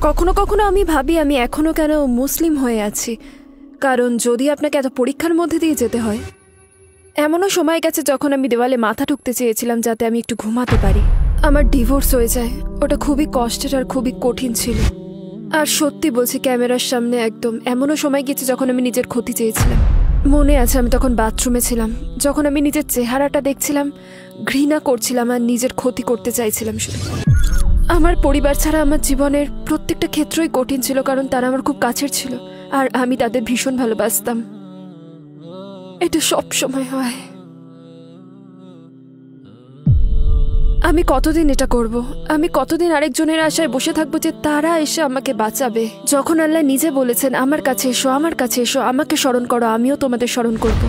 কখনো কখনো আমি ভাবি আমি এখনো কেন মুসলিম হয়ে আছি, কারণ যদি আপনাকে এত পরীক্ষার মধ্যে দিয়ে যেতে হয়। এমনও সময় গেছে যখন আমি দেওয়ালে মাথা ঠুকতে চেয়েছিলাম যাতে আমি একটু ঘুমাতে পারি। আমার ডিভোর্স হয়ে যায়, ওটা খুবই কষ্টের আর খুবই কঠিন ছিল। আর সত্যি বলছি, ক্যামেরার সামনে একদম এমনও সময় গেছে যখন আমি নিজের ক্ষতি চেয়েছিলাম। মনে আছে আমি তখন বাথরুমে ছিলাম, যখন আমি নিজের চেহারাটা দেখছিলাম, ঘৃণা করছিলাম আর নিজের ক্ষতি করতে চাইছিলাম শুধু। আমার পরিবার ছাড়া আমার জীবনের প্রত্যেকটা ক্ষেত্রই কঠিন ছিল, কারণ তারা আমার খুব কাছের ছিল আর আমি তাদের ভীষণ ভালোবাসতাম। এটা সব সময় হয়। আমি কতদিন এটা করব? আমি কতদিন আরেকজনের আশায় বসে থাকবো যে তারা এসে আমাকে বাঁচাবে, যখন আল্লাহ নিজে বলেছেন আমার কাছে এসো, আমার কাছে এসো, আমাকে স্মরণ করো, আমিও তোমাদের স্মরণ করব।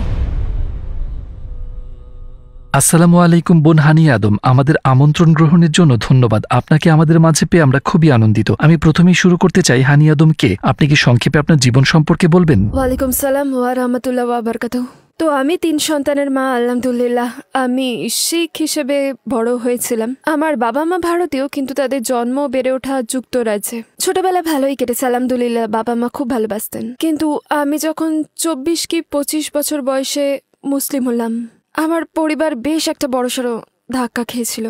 আসসালামু আলাইকুম বোন হানিয়া আদম, আমাদের আমন্ত্রণ গ্রহণের জন্য ধন্যবাদ। আপনাকে আমাদের মাঝে পেয়ে আমরা খুবই আনন্দিত। আমি প্রথমেই শুরু করতে চাই, হানিয়া আদম কে? আপনি কি সংক্ষেপে আপনার জীবন সম্পর্কে বলবেন? ওয়ালাইকুম সালাম ওয়া রাহমাতুল্লাহি ওয়া বারাকাতুহু। তো আমি 3 সন্তানের মা, আলহামদুলিল্লাহ। আমি শিখ হিসেবে বড় হয়েছিলাম। আমার বাবা মা ভারতীয়, কিন্তু তাদের জন্ম বেড়ে ওঠা যুক্তরাজ্যে। ছোটবেলা ভালোই কেটেছে আলহামদুলিল্লাহ, বাবা মা খুব ভালোবাসতেন। কিন্তু আমি যখন 24 কি 25 বছর বয়সে মুসলিম হলাম, আমার পরিবার বেশ একটা বড়সড় ধাক্কা খেয়েছিল।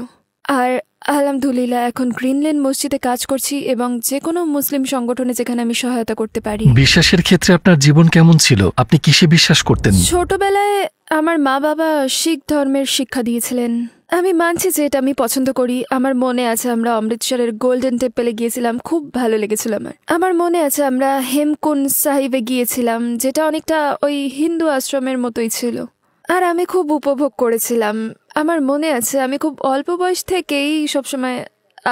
আর আলহামদুলিল্লাহ এখন গ্রিনল্যান্ড মসজিদে কাজ করছি এবং যে কোনো মুসলিম সংগঠনে যেখানে আমি সহায়তা করতে পারি। বিশ্বাসের ক্ষেত্রে আপনার জীবন কেমন ছিল? আপনি কিসে বিশ্বাস করতেন? ছোটবেলায় আমার মা বাবা শিখ ধর্মের শিক্ষা দিয়েছিলেন। আমি মানছি যে এটা আমি পছন্দ করি। আমার মনে আছে আমরা অমৃতসরের গোল্ডেন টেম্পলে গিয়েছিলাম, খুব ভালো লেগেছিল আমার মনে আছে আমরা হেমকুন্ড সাহিবে গিয়েছিলাম, যেটা অনেকটা ওই হিন্দু আশ্রমের মতোই ছিল। আর আমি খুব উপভোগ করেছিলাম। আমার মনে আছে আমি খুব অল্প বয়স থেকেই সবসময়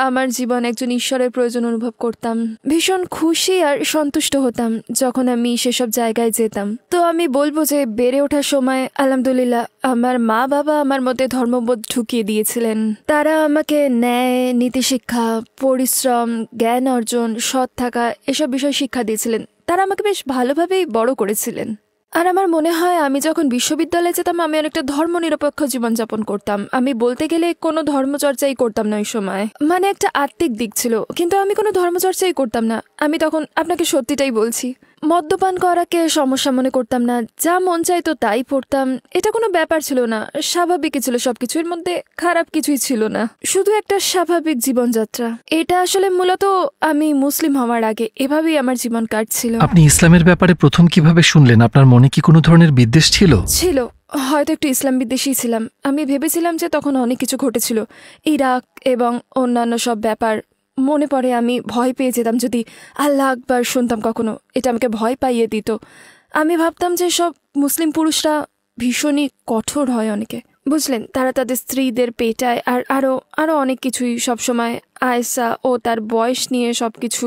আমার জীবন একজন ঈশ্বরের প্রয়োজন অনুভব করতাম। ভীষণ খুশি আর সন্তুষ্ট হতাম যখন আমি সেসব জায়গায় যেতাম। তো আমি বলবো যে বেড়ে ওঠার সময় আলহামদুলিল্লাহ আমার মা বাবা আমার মধ্যে ধর্মবোধ ঢুকিয়ে দিয়েছিলেন। তারা আমাকে ন্যায়, নীতিশিক্ষা, পরিশ্রম, জ্ঞান অর্জন, সৎ থাকা এসব বিষয় শিক্ষা দিয়েছিলেন। তারা আমাকে বেশ ভালোভাবেই বড় করেছিলেন। আর আমার মনে হয় আমি যখন বিশ্ববিদ্যালয়ে যেতাম আমি অনেকটা ধর্মনিরপেক্ষ জীবনযাপন করতাম। আমি বলতে গেলে কোনো ধর্মচর্চাই করতাম না ওই সময়। মানে একটা আত্মিক দিক ছিল, কিন্তু আমি কোনো ধর্মচর্চাই করতাম না। আমি তখন আপনাকে সত্যিটাই বলছি, মদ্যপান করাকে সমস্যা মনে করতাম না। যা মন চাইতো তাই পড়তাম। এটা কোনো ব্যাপার ছিল না, স্বাভাবিকই ছিল। সবকিছুর মধ্যে খারাপ কিছুই ছিল না, শুধু একটা স্বাভাবিক জীবনযাত্রা। এটা আসলে মূলত আমি মুসলিম হওয়ার আগে এভাবেই আমার জীবন কাটছিল। আপনি ইসলামের ব্যাপারে প্রথম কিভাবে শুনলেন? আপনার মনে কি কোনো ধরনের বিদ্বেষ ছিল? হয়তো একটু ইসলাম বিদ্বেষী ছিলাম। আমি ভেবেছিলাম যে তখন অনেক কিছু ঘটেছিল, ইরাক এবং অন্যান্য সব ব্যাপার মনে পড়ে। আমি ভয় পেয়ে যেতাম যদি আল্লাহ আকবার শুনতাম কখনো, এটা আমাকে ভয় পাইয়ে দিত। আমি ভাবতাম যে সব মুসলিম পুরুষরা ভীষণই কঠোর হয় অনেকে, বুঝলেন? তারা তাদের স্ত্রীদের পেটায় আর আরো অনেক কিছুই। সবসময় আয়েশা ও তার বয়স নিয়ে সবকিছু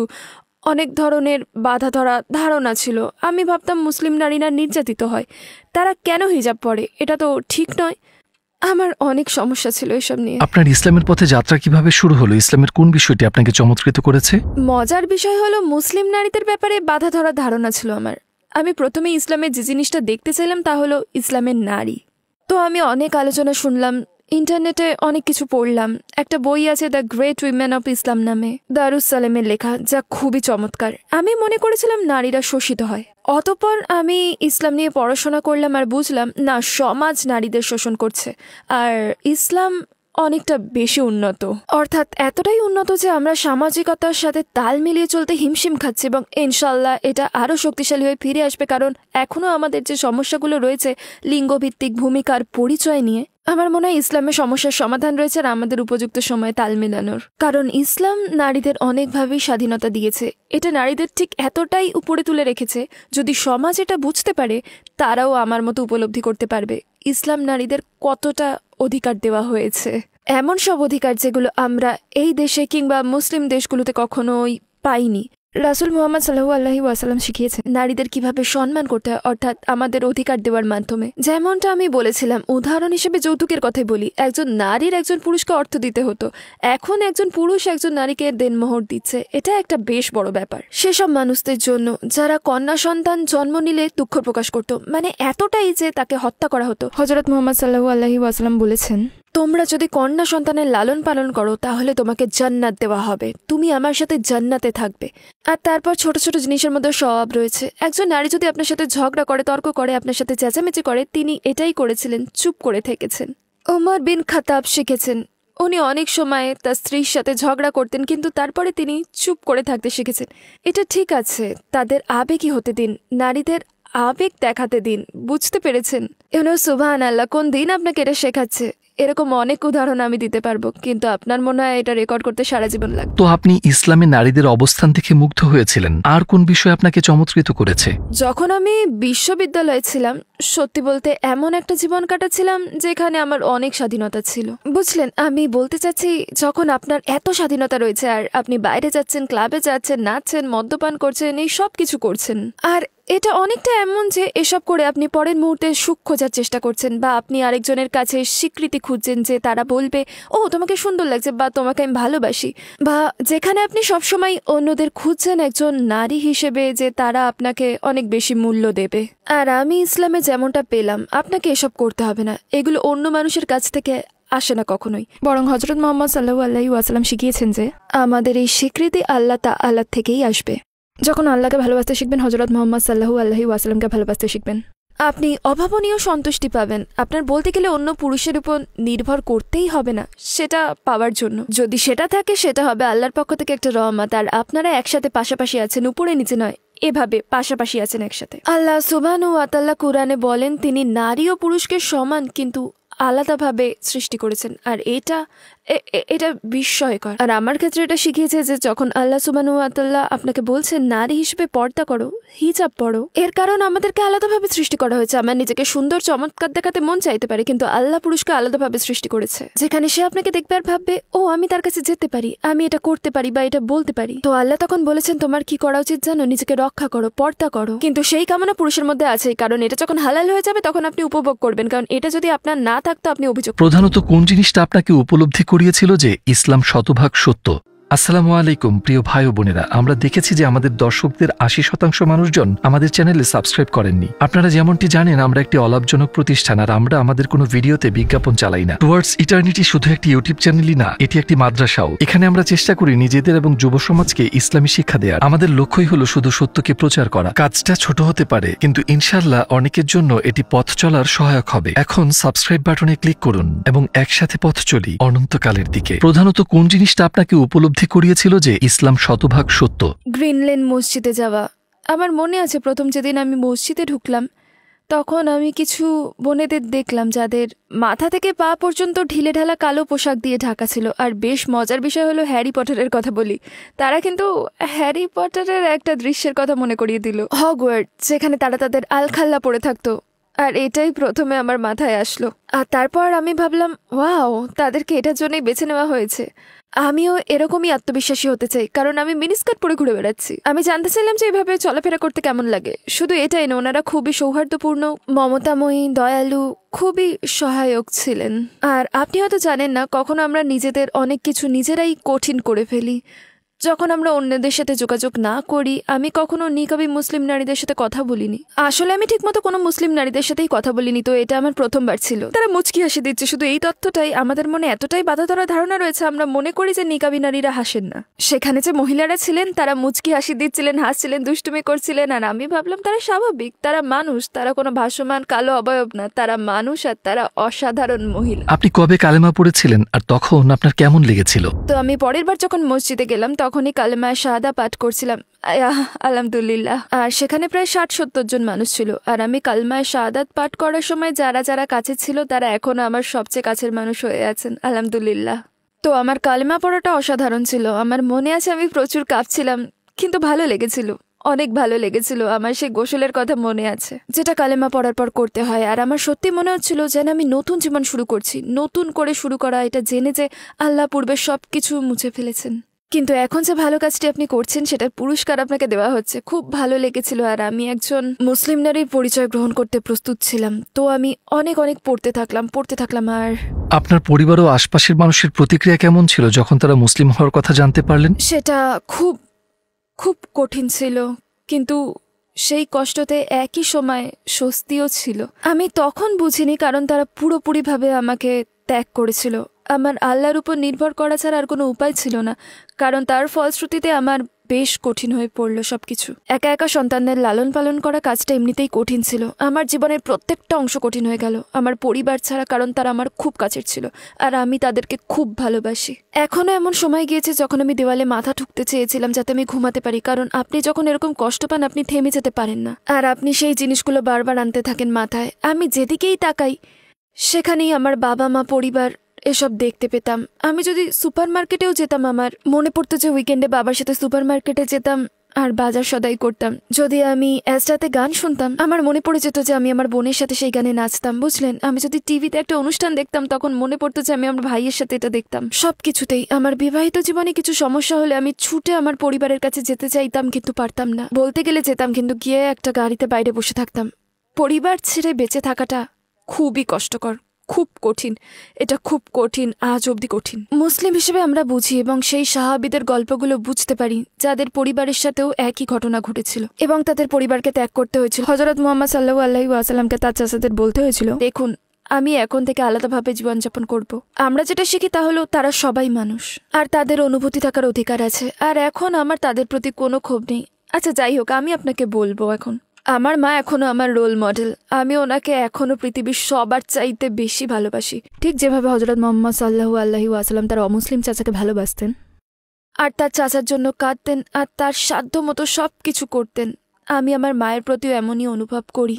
অনেক ধরনের বাধা ধরা ধারণা ছিল। আমি ভাবতাম মুসলিম নারীরা নির্যাতিত হয়, তারা কেন হিজাব পরে, এটা তো ঠিক নয়। আমার অনেক সমস্যা ছিল এসব নিয়ে। আপনার ইসলামের পথে যাত্রা কিভাবে শুরু হলো? ইসলামের কোন বিষয়টি আপনাকে চমৎকৃত করেছে? মজার বিষয় হলো মুসলিম নারীদের ব্যাপারে বাধা ধরা ধারণা ছিল আমার। আমি প্রথমে ইসলামের যে জিনিসটা দেখতে চাইলাম তা হলো ইসলামের নারী। তো আমি অনেক আলোচনা শুনলাম, ইন্টারনেটে অনেক কিছু পড়লাম। একটা বই আছে the great women of Islam নামে, দারুস সালেমের লেখা, যা খুবই চমৎকার। আমি মনে করেছিলাম নারীরা শোষিত হয়। অতঃপর আমি ইসলাম নিয়ে পড়াশোনা করলাম আর বুঝলাম না, সমাজ নারীদের শোষণ করছে। আর ইসলাম অনেকটা বেশি উন্নত, অর্থাৎ এতটাই উন্নত যে আমরা সামাজিকতার সাথে তাল মিলিয়ে চলতে হিমশিম খাচ্ছি এবং ইনশাল্লাহ এটা আরও শক্তিশালী হয়ে ফিরে আসবে। কারণ এখনও আমাদের যে সমস্যাগুলো রয়েছে লিঙ্গভিত্তিক ভূমিকার পরিচয় নিয়ে, আমার মনে হয় ইসলামের সমস্যার সমাধান রয়েছে আর আমাদের উপযুক্ত সময়ে তাল মেলানোর। কারণ ইসলাম নারীদের অনেকভাবেই স্বাধীনতা দিয়েছে। এটা নারীদের ঠিক এতটাই উপরে তুলে রেখেছে, যদি সমাজ এটা বুঝতে পারে তারাও আমার মতো উপলব্ধি করতে পারবে ইসলাম নারীদের কতটা অধিকার দেওয়া হয়েছে। এমন সব অধিকার যেগুলো আমরা এই দেশে কিংবা মুসলিম দেশগুলোতে কখনোই পাইনি। রাসূল মুহাম্মদ সাল্লাল্লাহু আলাইহি ওয়াসাল্লাম শিখিয়েছেন নারীদের কিভাবে সম্মান করতে হয়, অর্থাৎ আমাদের অধিকার দেওয়ার মাধ্যমে। যেমনটা আমি বলেছিলাম, উদাহরণ হিসেবে যৌতুকের কথাই বলি। একজন নারীর একজন পুরুষকে অর্থ দিতে হতো, এখন একজন পুরুষ একজন নারীকে দেনমোহর দিচ্ছে। এটা একটা বেশ বড় ব্যাপার সেসব মানুষদের জন্য যারা কন্যা সন্তান জন্ম নিলে দুঃখ প্রকাশ করত, মানে এতটাই যে তাকে হত্যা করা হতো। হযরত মুহাম্মদ সাল্লাল্লাহু আলাইহি ওয়াসাল্লাম বলেছেন, তোমরা যদি কন্যা সন্তানের লালন পালন করো তাহলে তোমাকে জান্নাত দেওয়া হবে, তুমি আমার সাথে জান্নাতে থাকবে। আর তারপর ছোট ছোট জিনিসের মধ্যে স্বভাব রয়েছে। একজন নারী যদি আপনার সাথে ঝগড়া করে, তর্ক করে, আপনার সাথে চেঁচামেচি করে, তিনি এটাই করেছিলেন, চুপ করে থেকেছেন। ওমর বিন খাতাব শিখেছেন, উনি অনেক সময় তার স্ত্রীর সাথে ঝগড়া করতেন, কিন্তু তারপরে তিনি চুপ করে থাকতে শিখেছেন। এটা ঠিক আছে, তাদের আবেগই হতে দিন, নারীদের আবেগ দেখাতে দিন। বুঝতে পেরেছেন? সুবহান আল্লাহ, কোন দিন আপনাকে এটা শেখাচ্ছে? এরকম অনেক উদাহরণ আমি দিতে পারবো, কিন্তু আপনার মনে হয় এটা রেকর্ড করতে সারা জীবন লাগবে। তো আপনি ইসলামে নারীদের অবস্থান দেখে মুগ্ধ হয়েছিলেন, আর কোন বিষয় আপনাকে চমৎকৃত করেছে? যখন আমি বিশ্ববিদ্যালয়ে ছিলাম, সত্যি বলতে এমন একটা জীবন কাটাচ্ছিলাম যেখানে আমার অনেক স্বাধীনতা ছিল। বুঝলেন, আমি বলতে চাচ্ছি, যখন আপনার এত স্বাধীনতা রয়েছে আর আপনি বাইরে যাচ্ছেন, ক্লাবে যাচ্ছেন, নাচছেন, মদ্যপান করছেন, এই সব কিছু করছেন, আর এটা অনেকটা এমন যে এসব করে আপনি পরের মুহূর্তে সুখ খোঁজার চেষ্টা করছেন, বা আপনি আরেকজনের কাছে স্বীকৃতি খুঁজছেন যে তারা বলবে, ও তোমাকে সুন্দর লাগছে, বা তোমাকে আমি ভালোবাসি, বা যেখানে আপনি সবসময় অন্যদের খুঁজছেন একজন নারী হিসেবে যে তারা আপনাকে অনেক বেশি মূল্য দেবে। আর আমি ইসলামে যেমনটা পেলাম, আপনাকে এসব করতে হবে না। এগুলো অন্য মানুষের কাছ থেকে আসে না কখনোই, বরং হযরত মুহাম্মদ সাল্লাল্লাহু আলাইহি ওয়াসাল্লাম শিখিয়েছেন যে আমাদের এই স্বীকৃতি আল্লাহ তাআলা থেকেই আসবে। যখন আল্লাহকে ভালোবাসতে শিখবেন, হযরত মুহাম্মদ সাল্লাল্লাহু আলাইহি ওয়াসাল্লামকে ভালোবাসতে শিখবেন, আপনি অভাবনীয় সন্তুষ্টি পাবেন। আপনার বলতে গেলে অন্য পুরুষের উপর নির্ভর করতেই হবে না সেটা পাওয়ার জন্য। যদি সেটা থাকে, সেটা হবে আল্লাহর পক্ষ থেকে একটা রহমত। আর আপনারা একসাথে পাশাপাশি আছেন, উপরে নিচে নয়, এভাবে পাশাপাশি আছেন একসাথে। আল্লাহ সুবহানাহু ওয়া তাআলা কুরআনে বলেন, তিনি নারী ও পুরুষকে সমান কিন্তু আলাদাভাবে সৃষ্টি করেছেন। আর এটা বিস্ময়কর। আর আমার ক্ষেত্রে এটা শিখিয়েছে যে যখন আল্লাহ সুবহানাহু ওয়া তাআলা আপনাকে বলছেন নারী হিসেবে পর্দা করো, হিজাব পরো, এর কারণ আমাদেরকে আলাদাভাবে সৃষ্টি করা হয়েছে। আমার নিজেকে সুন্দর চমৎকার দেখাতে মন চাইতে পারে, কিন্তু আল্লাহ পুরুষকে আলাদাভাবে সৃষ্টি করেছে, যেখানে সে আপনাকে দেখবে আর ভাববে, ও আমি তার কাছে যেতে পারি, আমি এটা করতে পারি বা এটা বলতে পারি। তো আল্লাহ তখন বলেছেন, তোমার কি করা উচিত জানো? নিজেকে রক্ষা করো, পর্দা করো। কিন্তু সেই কামনা পুরুষের মধ্যে আছে, কারণ এটা যখন হালাল হয়ে যাবে তখন আপনি উপভোগ করবেন, কারণ এটা যদি আপনার না থাকতো আপনি অভিযোগ। প্রধানত কোন জিনিসটা আপনাকে উপলব্ধি করিয়েছিল যে ইসলাম শতভাগ সত্য? আসসালামু আলাইকুম প্রিয় ভাই ও বোনেরা, আমরা দেখেছি যে আমাদের দর্শকদের ৮০% মানুষজন আমাদের চ্যানেলে সাবস্ক্রাইব করেননি। আপনারা যেমনটি জানেন, আমরা একটি অলাভজনক প্রতিষ্ঠান, আর আমরা আমাদের কোনো ভিডিওতে বিজ্ঞাপন চালাই না। টুয়ার্ডস ইটার্নিটি শুধু একটি ইউটিউব চ্যানেলই না, এটি একটি মাদ্রাসাও। এখানে আমরা চেষ্টা করি নিজেদের এবং যুব সমাজকে ইসলামী শিক্ষা দেওয়ার। আমাদের লক্ষ্যই হলো শুধু সত্যকে প্রচার করা। কাজটা ছোট হতে পারে, কিন্তু ইনশাআল্লাহ অনেকের জন্য এটি পথ চলার সহায়ক হবে। এখন সাবস্ক্রাইব বাটনে ক্লিক করুন এবং একসাথে পথ চলি অনন্তকালের দিকে। প্রধানত কোন জিনিসটা আপনাকে উপলব্ধি করিয়েছিল যে ইসলাম শতভাগ সত্য? গ্রিন লেন মসজিদে যাওয়া। আমার মনে আছে প্রথম যেদিন আমি মসজিদে ঢুকলাম, তখন আমি কিছু বোনেদের দেখলাম যাদের মাথা থেকে পা পর্যন্ত ঢিলে ঢালা কালো পোশাক দিয়ে ঢাকা ছিল। আর বেশ মজার বিষয় হলো, হ্যারি পটারের কথা বলি, তারা কিন্তু হ্যারি পটারের একটা দৃশ্যের কথা মনে করিয়ে দিল, হগওয়ার্টস, যেখানে তারা তাদের আলখাল্লা পরে থাকতো। আর এটাই প্রথমে আমার মাথায় আসলো। আর তারপর আমি ভাবলাম, ওয়াও, তাদেরকে এটার জন্যই বেছে নেওয়া হয়েছে। আমিও এরকমই আত্মবিশ্বাসী হতে চাই, কারণ আমি মিনিস্কার্ট পরে ঘুরে বেড়াচ্ছি। আমি জানতে চাইলাম যে এভাবে চলাফেরা করতে কেমন লাগে। শুধু এটাই না, ওনারা খুবই সৌহার্দ্যপূর্ণ, মমতাময়ী, দয়ালু, খুবই সহায়ক ছিলেন। আর আপনি হয়তো জানেন না, কখনো আমরা নিজেদের অনেক কিছু নিজেরাই কঠিন করে ফেলি যখন আমরা অন্যদের সাথে যোগাযোগ না করি। আমি কখনো নিকাবী মুসলিম নারীদের সাথে কথা বলিনি। আসলে আমি ঠিকমতো কোনো মুসলিম নারীদের সাথেই কথা বলিনি, তো এটা আমার প্রথমবার ছিল। তারা মুচকি হাসি দিচ্ছে, শুধু এই তথ্যটাই আমাদের মনে এতটাই বাধা ধরা ধারণা রয়েছে, আমরা মনে করি যে নিকাবী নারীরা হাসেন না। সেখানে যে মহিলারা ছিলেন তারা মুচকি হাসি দিচ্ছিলেন, হাসছিলেন, দুষ্টুমি করছিলেন। আর আমি ভাবলাম তারা স্বাভাবিক, তারা মানুষ, তারা কোনো ভাসমান কালো অবয়ব না, তারা মানুষ, আর তারা অসাধারণ মহিলা। আপনি কবে কালেমা পড়েছিলেন আর তখন আপনার কেমন লেগেছিল? তো আমি পরের বার যখন মসজিদে গেলাম তখনই কালেমা শাহাদা পাঠ করছিলাম, আলহামদুলিল্লাহ। আর সেখানে প্রায় ৬০-৭০ জন মানুষ ছিল। আর আমি কালেমা শাহাদাত পাঠ করার সময় যারা যারা কাছে ছিল তারা এখনো আমার সবচেয়ে কাছের মানুষ হয়ে আছেন, আলহামদুলিল্লাহ। তো আমার কালেমা পড়াটা অসাধারণ ছিল। আমার মনে আছে আমি প্রচুর কাঁপছিলাম, কিন্তু ভালো লেগেছিল, অনেক ভালো লেগেছিল। আমার সেই গোসলের কথা মনে আছে, যেটা কালেমা পড়ার পর করতে হয়। আর আমার সত্যি মনে হচ্ছিল যেন আমি নতুন জীবন শুরু করছি, নতুন করে শুরু করা, এটা জেনে যে আল্লাহ পূর্বে সবকিছু মুছে ফেলেছেন। কিন্তু এখন যে ভালো কাজটি আপনি করছেন সেটার পুরস্কার আপনাকে দেওয়া হচ্ছে। খুব ভালো লেগেছিল। আর আমি একজন মুসলিম নারীর পরিচয় গ্রহণ করতে প্রস্তুত ছিলাম, তো আমি অনেক অনেক পড়তে থাকলাম। আর আপনার পরিবার ও আশপাশের মানুষের প্রতিক্রিয়া কেমন ছিল যখন তারা মুসলিম হওয়ার কথা জানতে পারলেন? সেটা খুব খুব কঠিন ছিল, কিন্তু সেই কষ্টতে একই সময় স্বস্তিও ছিল। আমি তখন বুঝিনি, কারণ তারা পুরোপুরিভাবে আমাকে ত্যাগ করেছিল। আমার আল্লাহর উপর নির্ভর করা ছাড়া আর কোনো উপায় ছিল না, কারণ তার ফলশ্রুতিতে আমার বেশ কঠিন হয়ে পড়লো সবকিছু। একা একা সন্তানদের লালন পালন করা কাজটা এমনিতেই কঠিন ছিল। আমার জীবনের প্রত্যেকটা অংশ কঠিন হয়ে গেল আমার পরিবার ছাড়া, কারণ তারা আমার খুব কাছের ছিল আর আমি তাদেরকে খুব ভালোবাসি। এখনো এমন সময় গিয়েছে যখন আমি দেওয়ালে মাথা ঠুকতে চেয়েছিলাম যাতে আমি ঘুমাতে পারি, কারণ আপনি যখন এরকম কষ্ট পান আপনি থেমে যেতে পারেন না, আর আপনি সেই জিনিসগুলো বারবার আনতে থাকেন মাথায়। আমি যেদিকেই তাকাই সেখানেই আমার বাবা মা, পরিবার এসব দেখতে পেতাম। আমি যদি সুপার মার্কেটেও যেতাম, আমার মনে পড়তো যে উইকেন্ডে বাবার সাথে সুপার মার্কেটে যেতাম আর বাজার সদাই করতাম। যদি আমি অ্যাস্ট্রাতে গান শুনতাম, আমার মনে পড়ে যেত যে আমি আমার বোনের সাথে সেই গানে নাচতাম, বুঝলেন। আমি যদি টিভিতে একটা অনুষ্ঠান দেখতাম, তখন মনে পড়তো যে আমি আমার ভাইয়ের সাথে এটা দেখতাম। সবকিছুতেই আমার বিবাহিত জীবনে কিছু সমস্যা হলে আমি ছুটে আমার পরিবারের কাছে যেতে চাইতাম, কিন্তু পারতাম না। বলতে গেলে যেতাম, কিন্তু গিয়ে একটা গাড়িতে বাইরে বসে থাকতাম। পরিবার ছেড়ে বেঁচে থাকাটা খুবই কষ্টকর, খুব কঠিন। এটা খুব কঠিন, আজ অবধি কঠিন। মুসলিম হিসেবে আমরা বুঝি এবং সেই সাহাবীদের গল্পগুলো বুঝতে পারি যাদের পরিবারের সাথেও একই ঘটনা ঘটেছিল এবং তাদের পরিবারকে ত্যাগ করতে হয়েছিল। হযরত মুহাম্মদ সাল্লাল্লাহু আলাইহি ওয়াসাল্লামকে তার চাচাদের বলতে হয়েছিল, দেখুন আমি এখন থেকে আলাদাভাবে জীবনযাপন করব। আমরা যেটা শিখি তা হলো তারা সবাই মানুষ আর তাদের অনুভূতি থাকার অধিকার আছে, আর এখন আমার তাদের প্রতি কোনো ক্ষোভ নেই। আচ্ছা যাই হোক, আমি আপনাকে বলবো, এখন আমার মা এখনো আমার রোল মডেল। আমি ওনাকে এখনো পৃথিবীর সবার চাইতে বেশি ভালোবাসি, ঠিক যেভাবে হযরত মুহাম্মদ সাল্লাল্লাহু আলাইহি ওয়াসাল্লাম তার অমুসলিম চাচাকে ভালোবাসতেন আর তার চাচার জন্য কাঁদতেন আর তার সাধ্য মতো সব কিছু করতেন। আমি আমার মায়ের প্রতিও এমনই অনুভব করি।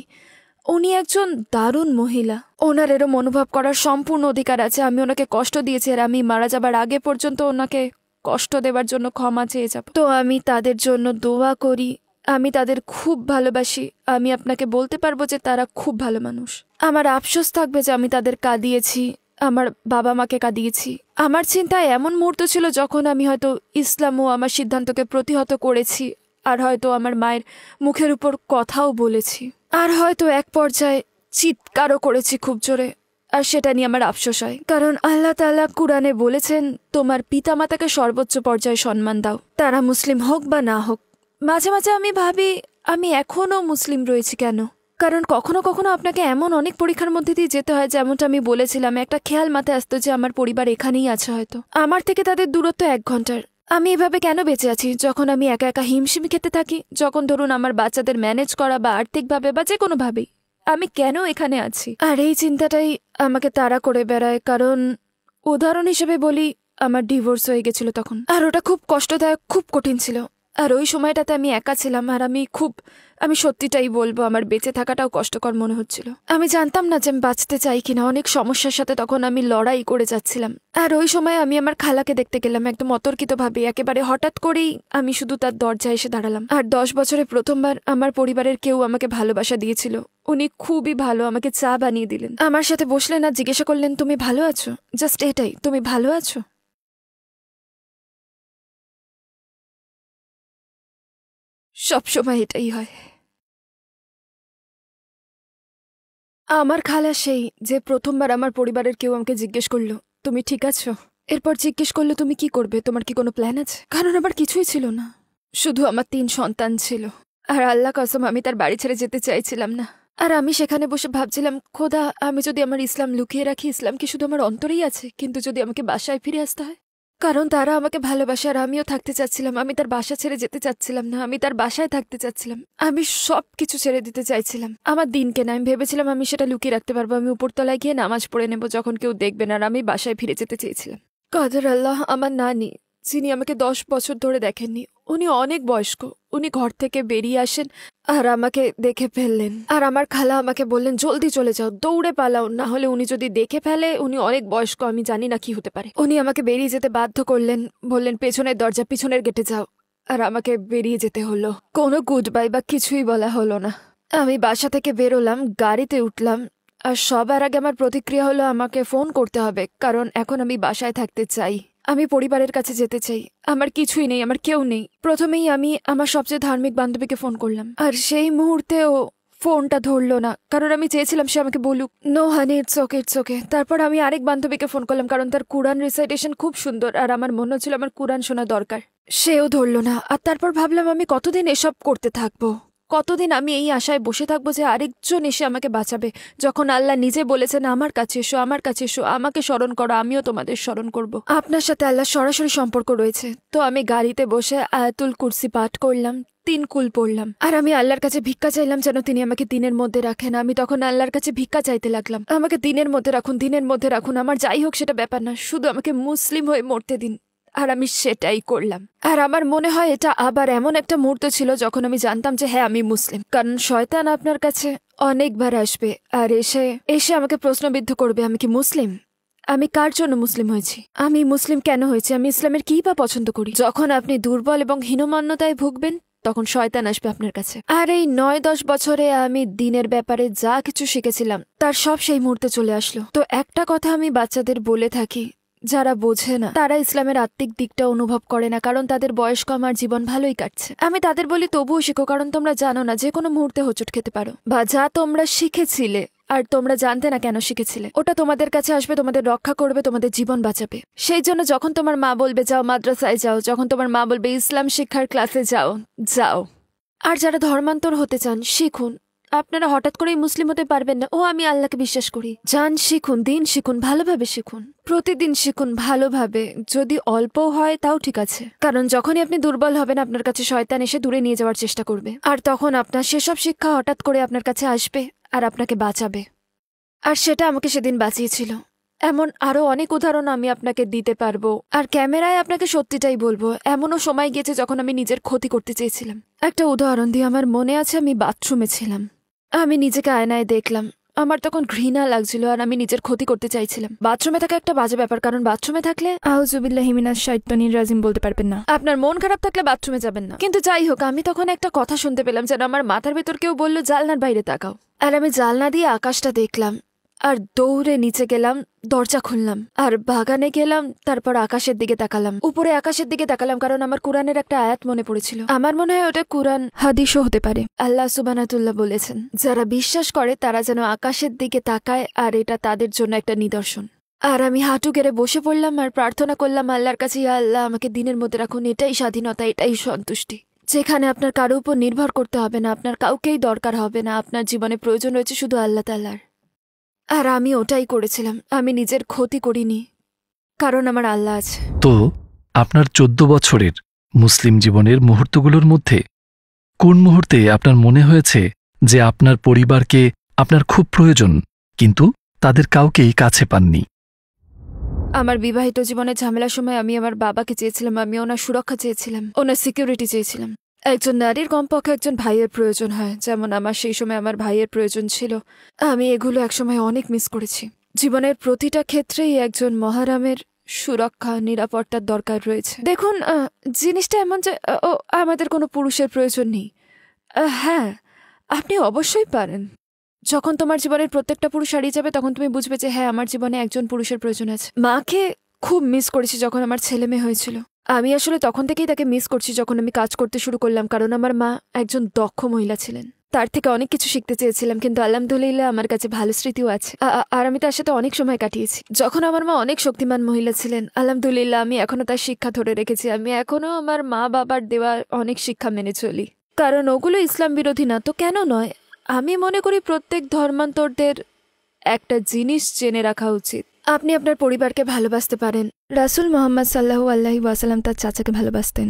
উনি একজন দারুণ মহিলা, ওনার এরম অনুভব করার সম্পূর্ণ অধিকার আছে। আমি ওনাকে কষ্ট দিয়েছি আর আমি মারা যাবার আগে পর্যন্ত ওনাকে কষ্ট দেবার জন্য ক্ষমা চেয়ে যাব। তো আমি তাদের জন্য দোয়া করি, আমি তাদের খুব ভালোবাসি। আমি আপনাকে বলতে পারবো যে তারা খুব ভালো মানুষ। আমার আফসোস থাকবে যে আমি তাদের কাঁদিয়েছি, আমার বাবা মাকে কাঁদিয়েছি। আমার চিন্তায় এমন মুহূর্ত ছিল যখন আমি হয়তো ইসলাম ও আমার সিদ্ধান্তকে প্রতিহত করেছি, আর হয়তো আমার মায়ের মুখের উপর কথাও বলেছি, আর হয়তো এক পর্যায়ে চিৎকারও করেছি খুব জোরে। আর সেটা নিয়ে আমার আফসোস হয়, কারণ আল্লাহ তাআলা কুরআনে বলেছেন, তোমার পিতামাতাকে সর্বোচ্চ পর্যায়ে সম্মান দাও, তারা মুসলিম হোক বা না হোক। মাঝে মাঝে আমি ভাবি আমি এখনও মুসলিম রয়েছি কেন, কারণ কখনো কখনো আপনাকে এমন অনেক পরীক্ষার মধ্যে দিয়ে যেতে হয়। যেমনটা আমি বলেছিলাম, একটা খেয়াল মাথায় আসতো যে আমার পরিবার এখানেই আছে, হয়তো আমার থেকে তাদের দূরত্ব 1 ঘন্টার। আমি এভাবে কেন বেঁচে আছি যখন আমি একা একা হিমশিম খেতে থাকি, যখন ধরুন আমার বাচ্চাদের ম্যানেজ করা বা আর্থিকভাবে বা যে কোনোভাবেই আমি কেন এখানে আছি। আর এই চিন্তাটাই আমাকে তাড়া করে বেড়ায়। কারণ উদাহরণ হিসেবে বলি, আমার ডিভোর্স হয়ে গেছিল তখন, আর ওটা খুব কষ্টদায়ক, খুব কঠিন ছিল। আর ওই সময়টাতে আমি একা ছিলাম, আর আমি সত্যিটাই বলবো, আমার বেঁচে থাকাটাও কষ্টকর মনে হচ্ছিল। আমি জানতাম না যে আমি বাঁচতে চাই কিনা, অনেক সমস্যার সাথে তখন আমি লড়াই করে যাচ্ছিলাম। আর ওই সময় আমি আমার খালাকে দেখতে গেলাম একদম অতর্কিতভাবে, একেবারে হঠাৎ করেই আমি শুধু তার দরজায় এসে দাঁড়ালাম। আর 10 বছরে প্রথমবার আমার পরিবারের কেউ আমাকে ভালোবাসা দিয়েছিল। উনি খুবই ভালো, আমাকে চা বানিয়ে দিলেন, আমার সাথে বসলেন আর জিজ্ঞাসা করলেন, তুমি ভালো আছো? জাস্ট এটাই, তুমি ভালো আছো? সবসময় এটাই হয়। আমার খালা সেই যে প্রথমবার আমার পরিবারের কেউ আমাকে জিজ্ঞেস করলো, তুমি ঠিক আছো? এরপর জিজ্ঞেস করলো, তুমি কি করবে, তোমার কি কোনো প্ল্যান আছে? কারণ আমার কিছুই ছিল না, শুধু আমার 3 সন্তান ছিল। আর আল্লাহ কসম আমি তার বাড়ি ছেড়ে যেতে চাইছিলাম না। আর আমি সেখানে বসে ভাবছিলাম, খোদা, আমি যদি আমার ইসলাম লুকিয়ে রাখি, ইসলাম কি শুধু আমার অন্তরেই আছে? কিন্তু যদি আমাকে বাসায় ফিরে আসতে হয়, কারণ তারা আমাকে ভালোবাসে আর আমিও থাকতে চাচ্ছিলাম। আমি তার বাসা ছেড়ে যেতে চাচ্ছিলাম না, আমি তার বাসায় থাকতে চাচ্ছিলাম। আমি সব কিছু ছেড়ে দিতে চাইছিলাম। আমার দিনকে না, আমি ভেবেছিলাম আমি সেটা লুকিয়ে রাখতে পারবো। আমি উপরতলায় গিয়ে নামাজ পড়ে নেব যখন কেউ দেখবে না, আর আমি বাসায় ফিরে যেতে চেয়েছিলাম। কাদের আল্লাহ, আমার নানি, যিনি আমাকে 10 বছর ধরে দেখেননি, উনি অনেক বয়স্ক। উনি ঘর থেকে বেরিয়ে আসেন আর আমাকে দেখে ফেললেন। আর আমার খালা আমাকে বললেন, জলদি চলে যাও, দৌড়ে পালাও, না হলে উনি যদি দেখে ফেলে, উনি অনেক বয়স্ক, আমি জানি না কি হতে পারে। উনি আমাকে বেরিয়ে যেতে বাধ্য করলেন, বললেন পেছনের দরজা, পিছনের গেটে যাও। আর আমাকে বেরিয়ে যেতে হলো, কোনো গুড বাই বা কিছুই বলা হলো না। আমি বাসা থেকে বেরোলাম, গাড়িতে উঠলাম, আর সবার আগে আমার প্রতিক্রিয়া হলো আমাকে ফোন করতে হবে, কারণ এখন আমি বাসায় থাকতে চাই, আমি পরিবারের কাছে যেতে চাই। আমার কিছুই নেই, আমার কেউ নেই। প্রথমেই আমি আমার সবচেয়ে ধার্মিক বান্ধবীকে ফোন করলাম, আর সেই মুহূর্তেও ফোনটা ধরলো না, কারণ আমি চেয়েছিলাম সে আমাকে বলুক, no honey, it's okay, it's okay. তারপর আমি আরেক বান্ধবীকে ফোন করলাম, কারণ তার কুরআন রিসাইটেশন খুব সুন্দর আর আমার মনে হচ্ছিল আমার কুরআন শোনা দরকার। সেও ধরলো না। আর তারপর ভাবলাম, আমি কতদিন এসব করতে থাকবো, কতদিন আমি এই আশায় বসে থাকবো যে আরেকজন এসে আমাকে বাঁচাবে, যখন আল্লাহ নিজে বলেছেন আমার কাছে এসো, আমার কাছে এসো, আমাকে স্মরণ করো, আমিও তোমাদের স্মরণ করব। আপনার সাথে আল্লাহ সরাসরি সম্পর্ক রয়েছে। তো আমি গাড়িতে বসে আয়াতুল কুরসি পাঠ করলাম, 3 কুল পড়লাম, আর আমি আল্লাহর কাছে ভিক্ষা চাইলাম যেন তিনি আমাকে দিনের মধ্যে রাখেন। আমি তখন আল্লাহর কাছে ভিক্ষা চাইতে লাগলাম, আমাকে দিনের মধ্যে রাখুন, দিনের মধ্যে রাখুন, আমার যাই হোক সেটা ব্যাপার না, শুধু আমাকে মুসলিম হয়ে মরতে দিন। আর আমি সেটাই করলাম। আর আমার মনে হয় এটা আবার এমন একটা মুহূর্ত ছিল যখন আমি জানতাম যে হ্যাঁ আমি মুসলিম, কারণ শয়তান আপনার কাছে অনেকবার আসবে আর এসে এসে আমাকে প্রশ্নবিদ্ধ করবে আমি কি মুসলিম, আমি কার জন্য মুসলিম হয়েছি, আমি মুসলিম কেন হয়েছি, আমি ইসলামের কী বা পছন্দ করি। যখন আপনি দুর্বল এবং হীনমন্যতায় ভুগবেন তখন শয়তান আসবে আপনার কাছে। আর এই 9-10 বছরে আমি দিনের ব্যাপারে যা কিছু শিখেছিলাম তার সব সেই মুহূর্তে চলে আসলো। তো একটা কথা আমি বাচ্চাদের বলে থাকি, যারা বোঝে না তারা ইসলামের আত্মিক দিকটা অনুভব করে না, কারণ তাদের বয়স কম আর জীবন ভালোই কাটছে। আমি তাদের বলি তবুও শিখো, কারণ তোমরা জানো না যে কোনো মুহূর্তে হোঁচট খেতে পারো, বা যা তোমরা শিখেছিলে আর তোমরা জানতে না কেন শিখেছিলে ওটা তোমাদের কাছে আসবে, তোমাদের রক্ষা করবে, তোমাদের জীবন বাঁচাবে। সেই জন্য যখন তোমার মা বলবে যাও মাদ্রাসায় যাও, যখন তোমার মা বলবে ইসলাম শিক্ষার ক্লাসে যাও, যাও। আর যারা ধর্মান্তর হতে চান শিখুন, আপনারা হঠাৎ করেই মুসলিম হতে পারবেন না। ও আমি আল্লাহকে বিশ্বাস করি, যান শিখুন, দিন শিখুন, ভালোভাবে শিখুন, প্রতিদিন শিখুন ভালোভাবে, যদি অল্প হয় তাও ঠিক আছে, কারণ যখনই আপনি দুর্বল হবেন আপনার কাছে শয়তান এসে দূরে নিয়ে যাওয়ার চেষ্টা করবে, আর তখন আপনার সেসব শিক্ষা হঠাৎ করে আপনার কাছে আসবে আর আপনাকে বাঁচাবে। আর সেটা আমাকে সেদিন বাঁচিয়েছিল। এমন আরো অনেক উদাহরণ আমি আপনাকে দিতে পারবো, আর ক্যামেরায় আপনাকে সত্যিটাই বলবো। এমনও সময় গিয়েছে যখন আমি নিজের ক্ষতি করতে চেয়েছিলাম। একটা উদাহরণ দিয়ে, আমার মনে আছে আমি বাথরুমে ছিলাম, আমি নিজেকে আয়নায় দেখলাম, আমার তখন ঘৃণা লাগছিল আর আমি নিজের ক্ষতি করতে চাইছিলাম। বাথরুমে থাকা একটা বাজে ব্যাপার, কারণ বাথরুমে থাকলে আউযুবিল্লাহি মিনাশ শাইতানির রাজিম বলতে পারবেন না, আপনার মন খারাপ থাকলে বাথরুমে যাবেন না। কিন্তু যাই হোক, আমি তখন একটা কথা শুনতে পেলাম যেন আমার মাথার ভেতর কেউ বলল জানলার বাইরে তাকাও, আর আমি জানলা দিয়ে আকাশটা দেখলাম আর দৌড়ে নিচে গেলাম, দরজা খুললাম আর বাগানে গেলাম, তারপর আকাশের দিকে তাকালাম, উপরে আকাশের দিকে তাকালাম, কারণ আমার কোরআনের একটা আয়াত মনে পড়েছিল। আমার মনে হয় ওটা কোরআন হাদিসও হতে পারে। আল্লাহ সুবহানাহুল্লাহ বলেছেন যারা বিশ্বাস করে তারা যেন আকাশের দিকে তাকায়, আর এটা তাদের জন্য একটা নিদর্শন। আর আমি হাঁটু গেড়ে বসে পড়লাম আর প্রার্থনা করলাম আল্লাহর কাছে, ইয়া আল্লাহ আমাকে দিনের মধ্যে রাখুন, এটাই স্বাধীনতা, এটাই সন্তুষ্টি, যেখানে আপনার কারো উপর নির্ভর করতে হবে না, আপনার কাউকেই দরকার হবে না, আপনার জীবনে প্রয়োজন রয়েছে শুধু আল্লাহ তাআলার। আর আমি ওটাই করেছিলাম, আমি নিজের ক্ষতি করিনি, কারণ আমার আল্লাহ আছে। তো আপনার 14 বছরের মুসলিম জীবনের মুহূর্তগুলোর মধ্যে কোন মুহূর্তে আপনার মনে হয়েছে যে আপনার পরিবারকে আপনার খুব প্রয়োজন, কিন্তু তাদের কাউকেই কাছে পাননি? আমার বিবাহিত জীবনের ঝামেলার সময় আমি আমার বাবাকে চেয়েছিলাম, আমি ওনার সুরক্ষা চেয়েছিলাম, ওনার সিকিউরিটি চেয়েছিলাম। একজন নারীর কমপক্ষে একজন ভাইয়ের প্রয়োজন হয়, যেমন আমার সেই সময় আমার ভাইয়ের প্রয়োজন ছিল। আমি এগুলো একসময় অনেক মিস করেছি। জীবনের প্রতিটা ক্ষেত্রেই একজন মহারামের সুরক্ষা, নিরাপত্তার দরকার রয়েছে। দেখুন, জিনিসটা এমন যে আমাদের কোনো পুরুষের প্রয়োজন নেই। হ্যাঁ, আপনি অবশ্যই পারেন। যখন তোমার জীবনের প্রত্যেকটা পুরুষ হারিয়ে যাবে তখন তুমি বুঝবে যে হ্যাঁ আমার জীবনে একজন পুরুষের প্রয়োজন আছে। মাকে খুব মিস করেছি যখন আমার ছেলে মেয়ে হয়েছিল। আমি আসলে তখন থেকেই তাকে মিস করছি যখন আমি কাজ করতে শুরু করলাম, কারণ আমার মা একজন দক্ষ মহিলা ছিলেন। তার থেকে অনেক কিছু শিখতে চেয়েছিলাম, কিন্তু আলহামদুলিল্লাহ আমার কাছে ভালো স্মৃতিও আছে, আর আমি তার সাথে অনেক সময় কাটিয়েছি। যখন আমার মা অনেক শক্তিমান মহিলা ছিলেন, আলহামদুলিল্লাহ আমি এখনো তার শিক্ষা ধরে রেখেছি। আমি এখনো আমার মা বাবার দেওয়া অনেক শিক্ষা মেনে চলি, কারণ ওগুলো ইসলাম বিরোধী না তো কেন নয়। আমি মনে করি প্রত্যেক ধর্মান্তরদের একটা জিনিস জেনে রাখা উচিত, আপনি আপনার পরিবারকে ভালোবাসতে পারেন। রাসূল মুহাম্মদ সাল্লাল্লাহু আলাইহি ওয়াসাল্লাম তার চাচাকে ভালোবাসতেন।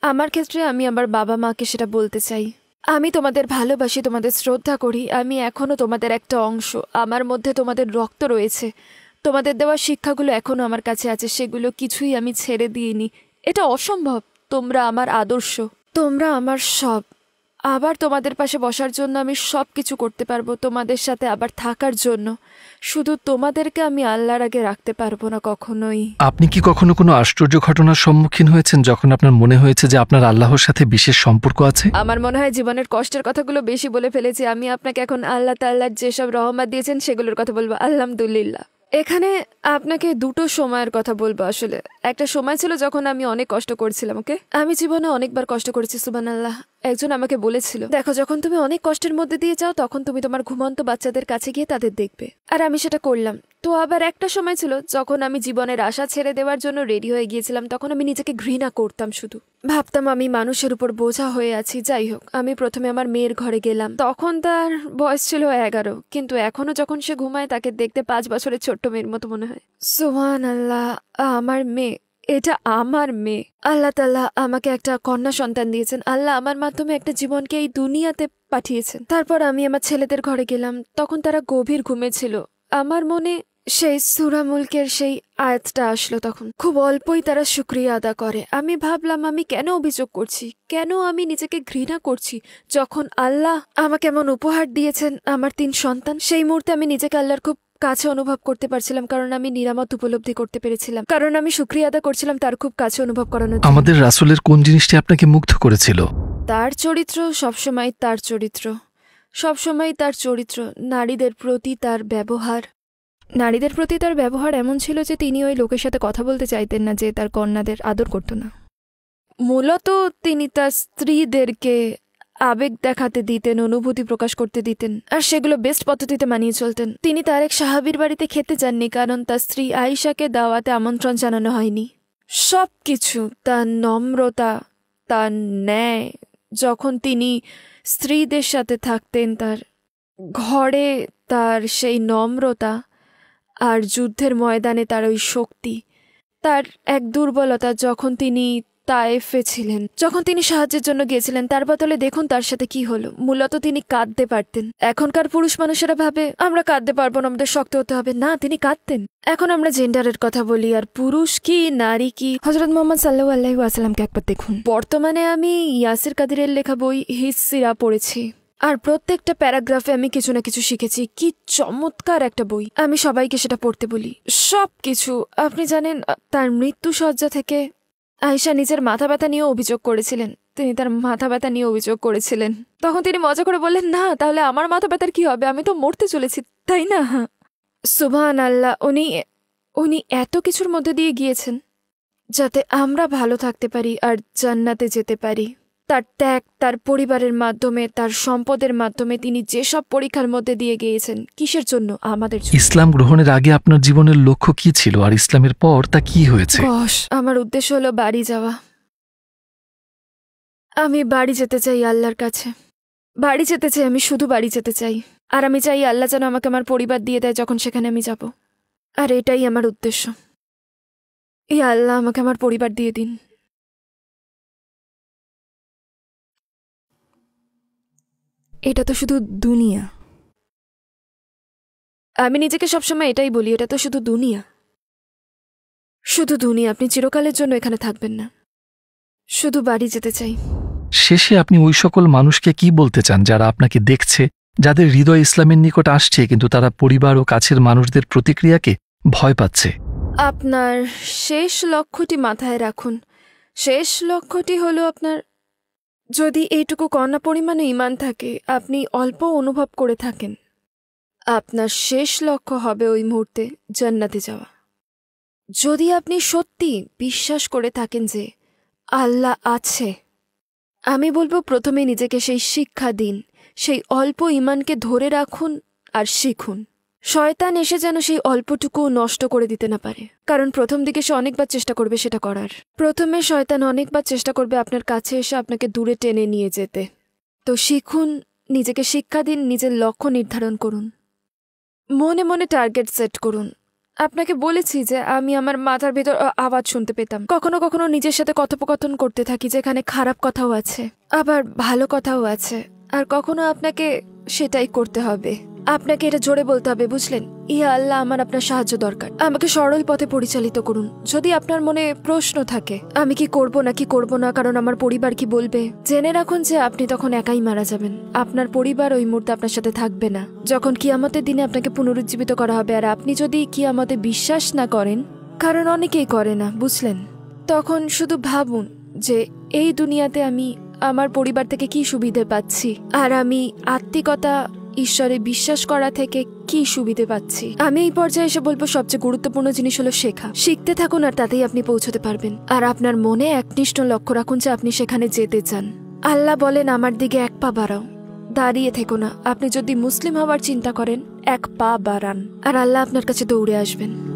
আমার ক্ষেত্রে আমি আমার বাবা মাকে সেটা বলতে চাই, আমি তোমাদের ভালোবাসি, তোমাদের শ্রদ্ধা করি, আমি এখনো তোমাদের একটা অংশ, আমার মধ্যে তোমাদের রক্ত রয়েছে, তোমাদের দেওয়া শিক্ষাগুলো এখনো আমার কাছে আছে, সেগুলো কিছুই আমি ছেড়ে দিইনি। এটা অসম্ভব, তোমরা আমার আদর্শ, তোমরা আমার সব। আবার তোমাদের পাশে বসার জন্য আমি সব কিছু করতে পারবো, তোমাদের সাথে আবার থাকার জন্য, শুধু তোমাদেরকে আমি আল্লাহর আগে রাখতে পারবো না কখনোই। আপনি কি কখনো কোনো আশ্চর্য ঘটনার সম্মুখীন হয়েছেন যখন আপনার মনে হয়েছে যে আপনার আল্লাহর সাথে বিশেষ সম্পর্ক আছে? আমার মনে হয় জীবনের কষ্টের কথাগুলো বেশি বলে ফেলেছি। আমি আপনাকে এখন আল্লাহ তাআলার যেসব রহমত দিয়েছেন সেগুলোর কথা বলবো। আলহামদুলিল্লাহ। এখানে আপনাকে দুটো সময়ের কথা বলবো। আসলে একটা সময় ছিল যখন আমি অনেক কষ্ট করছিলাম। ওকে, আমি জীবনে অনেকবার কষ্ট করেছি। সুবহানাল্লাহ। একজন আমাকে বলেছিল, দেখো যখন তুমি অনেক কষ্টের মধ্যে দিয়ে যাও তখন তুমি তোমার ঘুমন্ত বাচ্চাদের কাছে গিয়ে তাদের দেখবে। আর আমি সেটা করলাম। তো আবার একটা সময় ছিল যখন আমি জীবনের আশা ছেড়ে দেওয়ার জন্য রেডি হয়ে গিয়েছিলাম, তখন আমি নিজেকে ঘৃণা করতাম, শুধু ভাবতাম আমি মানুষের উপর বোঝা হয়ে আছি। যাই হোক, আমি প্রথমে আমার মেয়ের ঘরে গেলাম, তখন তার বয়স ছিল 11, কিন্তু এখনো যখন সে ঘুমায় তাকে দেখতে 5 বছরের ছোট্ট মেয়ের মতো মনে হয়। সুবহানাল্লাহ, আমার মেয়ে, এটা আমার মেয়ে। আল্লাহ তাআলা আমাকে একটা কন্যা সন্তান দিয়েছেন। আল্লাহ আমার মাধ্যমে একটা জীবনকে এই দুনিয়াতে পাঠিয়েছেন। তারপর আমি আমার ছেলেদের ঘরে গেলাম, তখন তারা গভীর ঘুমে ছিল। আমার মনে সেই সূরা মুলকের সেই আয়াতটা আসলো। তখন খুব অল্পই তারা শুকরিয়া আদা করে। আমি ভাবলাম আমি কেন অভিযোগ করছি, কেন আমি নিজেকে ঘৃণা করছি, যখন আল্লাহ আমাকে এমন উপহার দিয়েছেন, আমার 3 সন্তান। সেই মুহূর্তে আমি নিজেকে আল্লাহর খুব কাছে অনুভব করতে পারছিলাম, কারণ আমি নিরামত উপলব্ধি করতে পেরেছিলাম, কারণ আমি শুকরিয়া আদা করছিলাম তার খুব কাছে অনুভব করানোর জন্য। আমাদের রাসূলের কোন জিনিসটি আপনাকে মুগ্ধ করেছিল? তার চরিত্র, সবসময় তার চরিত্র, সবসময় তার চরিত্র। নারীদের প্রতি তার ব্যবহার, নারীদের প্রতি তার ব্যবহার এমন ছিল যে তিনি ওই লোকের সাথে কথা বলতে চাইতেন না যে তার কন্যাদের আদর করত না। মূলত তিনি তার স্ত্রীদেরকে আবেগ দেখাতে দিতেন, অনুভূতি প্রকাশ করতে দিতেন, আর সেগুলো বেস্ট পদ্ধতিতে মানিয়ে চলতেন। তিনি তার এক সাহাবীর বাড়িতে খেতে যাননি, কারণ তার স্ত্রী আয়েশাকে দাওয়াতে আমন্ত্রণ জানানো হয়নি। সবকিছু, তার নম্রতা, তার ন্যায়, যখন তিনি স্ত্রীদের সাথে থাকতেন, তার ঘরে তার সেই নম্রতা, আর যুদ্ধের ময়দানে তার ওই শক্তি। তার এক দুর্বলতা, যখন তিনি তায়েফে ছিলেন, যখন তিনি সাহায্যের জন্য গিয়েছিলেন, তার বদলে দেখুন তার সাথে কি হলো। মূলত তিনি কাঁদতে পারতেন। এখনকার পুরুষ মানুষেরা ভাবে আমরা কাঁদতে পারবো না, আমাদের শক্ত হতে হবে। না, তিনি কাঁদতেন। এখন আমরা জেন্ডারের কথা বলি, আর পুরুষ কি নারী কি, হযরত মুহাম্মদ সাল্লাল্লাহু আলাইহি ওয়াসাল্লামকে একবার দেখুন। বর্তমানে আমি ইয়াসির কাদিরের লেখা বই হিজ সিরা পড়েছি, আর প্রত্যেকটা প্যারাগ্রাফে আমি কিছু না কিছু শিখেছি। কি চমৎকার একটা বই, আমি সবাইকে সেটা পড়তে বলি। সবকিছু আপনি জানেন, তার মৃত্যু শয্যা থেকে আয়েশা নিজের মাথা ব্যথা নিয়ে অভিযোগ করেছিলেন। তিনি তার মাথা ব্যথা নিয়ে অভিযোগ করেছিলেন। তখন তিনি মজা করে বললেন, না তাহলে আমার মাথা ব্যথার কি হবে, আমি তো মরতে চলেছি, তাই না? সুবহানাল্লাহ, উনি এত কিছুর মধ্যে দিয়ে গিয়েছেন যাতে আমরা ভালো থাকতে পারি আর জান্নাতে যেতে পারি। তার ত্যাগ, তার পরিবারের মাধ্যমে, তার সম্পদের মাধ্যমে তিনি যেসব পরীক্ষার মধ্যে দিয়ে গিয়েছেন, কিসের জন্য? আমাদের জন্য। ইসলাম গ্রহণের আগে আপনার জীবনের লক্ষ্য কি ছিল, আর ইসলামের পর তা কি হয়েছে? আমার উদ্দেশ্য হলো বাড়ি যাওয়া। আমি বাড়ি যেতে চাই আল্লাহর কাছে। বাড়ি যেতে চাই, আমি শুধু বাড়ি যেতে চাই। আর আমি চাই আল্লাহ যেন আমাকে আমার পরিবার দিয়ে দেয় যখন সেখানে আমি যাব। আর এটাই আমার উদ্দেশ্য। এই আল্লাহ আমাকে আমার পরিবার দিয়ে দিন। এটা তো শুধু দুনিয়া। আমি নিজেকে সবসময় এটাই বলি, এটা তো শুধু দুনিয়া, শুধু দুনিয়া। আপনি চিরকালের জন্য এখানে থাকবেন না। শুধু বাড়ি যেতে চাই। শেষে আপনি ওই সকল মানুষকে কি বলতে চান যারা আপনাকে দেখছে, যাদের হৃদয় ইসলামের নিকট আসছে, কিন্তু তারা পরিবার ও কাছের মানুষদের প্রতিক্রিয়াকে ভয় পাচ্ছে? আপনার শেষ লক্ষ্যটি মাথায় রাখুন। শেষ লক্ষ্যটি হলো আপনার, যদি এইটুকু কণা পরিমাণে ঈমান থাকে, আপনি অল্প অনুভব করে থাকেন, আপনার শেষ লক্ষ্য হবে ওই মুহূর্তে জান্নাতে যাওয়া। যদি আপনি সত্যি বিশ্বাস করে থাকেন যে আল্লাহ আছে, আমি বলবো প্রথমে নিজেকে সেই শিক্ষা দিন, সেই অল্প ঈমানকে ধরে রাখুন আর শিখুন। শয়তান এসে যেন সেই অল্পটুকু নষ্ট করে দিতে না পারে, কারণ প্রথম দিকে সে অনেকবার চেষ্টা করবে সেটা করার। প্রথমে শয়তান অনেকবার চেষ্টা করবে আপনার কাছে এসে আপনাকে দূরে টেনে নিয়ে যেতে। তো শিখুন, নিজেকে শিক্ষা দিন, নিজের লক্ষ্য নির্ধারণ করুন, মনে মনে টার্গেট সেট করুন। আপনাকে বলেছি যে আমি আমার মাথার ভেতর আওয়াজ শুনতে পেতাম। কখনো কখনো নিজের সাথে কথোপকথন করতে থাকি, যেখানে খারাপ কথাও আছে আবার ভালো কথাও আছে। আর কখনো আপনাকে সেটাই করতে হবে, আপনাকে এটা জোরে বলতে হবে, বুঝলেন? ইয়া আল্লাহ, আমার আপনার সাহায্য দরকার, আমাকে সরল পথে পরিচালিত করুন। যদি আপনার মনে প্রশ্ন থাকে আমি কি করব না কি করব না, কারণ আমার পরিবার কি বলবে, জেনে রাখুন যে আপনি তখন একাই মারা যাবেন। আপনার পরিবার ওই মুহূর্তে আপনার সাথে থাকবে না, যখন কিয়ামতের দিনে আপনাকে পুনরুজ্জীবিত করা হবে। আর আপনি যদি কিয়ামতে বিশ্বাস না করেন, কারণ অনেকেই করে না, বুঝলেন, তখন শুধু ভাবুন যে এই দুনিয়াতে আমি আমার পরিবার থেকে কি সুবিধে পাচ্ছি, আর আমি আত্মিকতা, ঈশ্বরে বিশ্বাস করা থেকে কি সুবিধে পাচ্ছি। আমি এই পর্যায়ে এসে বলবো সবচেয়ে গুরুত্বপূর্ণ জিনিস হলো শেখা। শিখতে থাকুন, আর তাতেই আপনি পৌঁছতে পারবেন। আর আপনার মনে একনিষ্ঠ লক্ষ্য রাখুন যে আপনি সেখানে যেতে চান। আল্লাহ বলেন, আমার দিকে এক পা বাড়াও, দাঁড়িয়ে থেকো না। আপনি যদি মুসলিম হওয়ার চিন্তা করেন, এক পা বাড়ান আর আল্লাহ আপনার কাছে দৌড়ে আসবেন।